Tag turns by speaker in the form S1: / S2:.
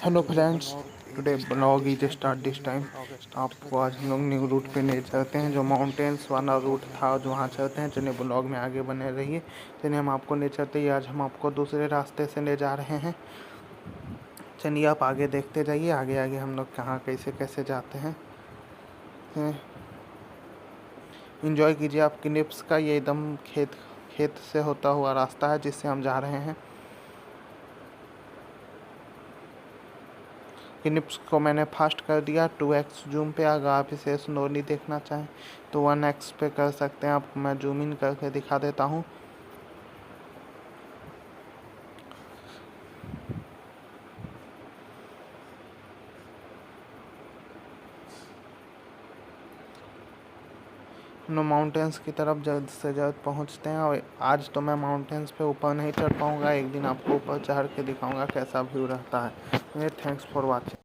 S1: Hello friends, today blog is start this time. आपको आज हम लोग न्यू रूट पे ले चलते हैं, जो माउंटेन्स वाला रूट था जो वहाँ चलते हैं। चलिए ब्लॉग में आगे बने रहिए। चलिए हम आपको ले चलते हैं, आज हम आपको दूसरे रास्ते से ले जा रहे हैं। चलिए आप आगे देखते जाइए, आगे आगे हम लोग कहाँ कैसे कैसे जाते हैं। इंजॉय कीजिए आप क्लिप्स का। ये एकदम खेत से होता हुआ रास्ता है जिससे हम जा रहे हैं। क्लिप्स को मैंने फास्ट कर दिया 2x जूम पे। अगर आप इसे स्लोली देखना चाहें तो 1x पे कर सकते हैं आप। मैं जूम इन करके दिखा देता हूँ। हम लोग माउंटेन्स की तरफ जल्द से जल्द पहुँचते हैं। और आज तो मैं माउंटेन्स पे ऊपर नहीं चढ़ पाऊँगा, एक दिन आपको ऊपर चढ़ के दिखाऊँगा कैसा व्यू रहता है। Thanks for watching.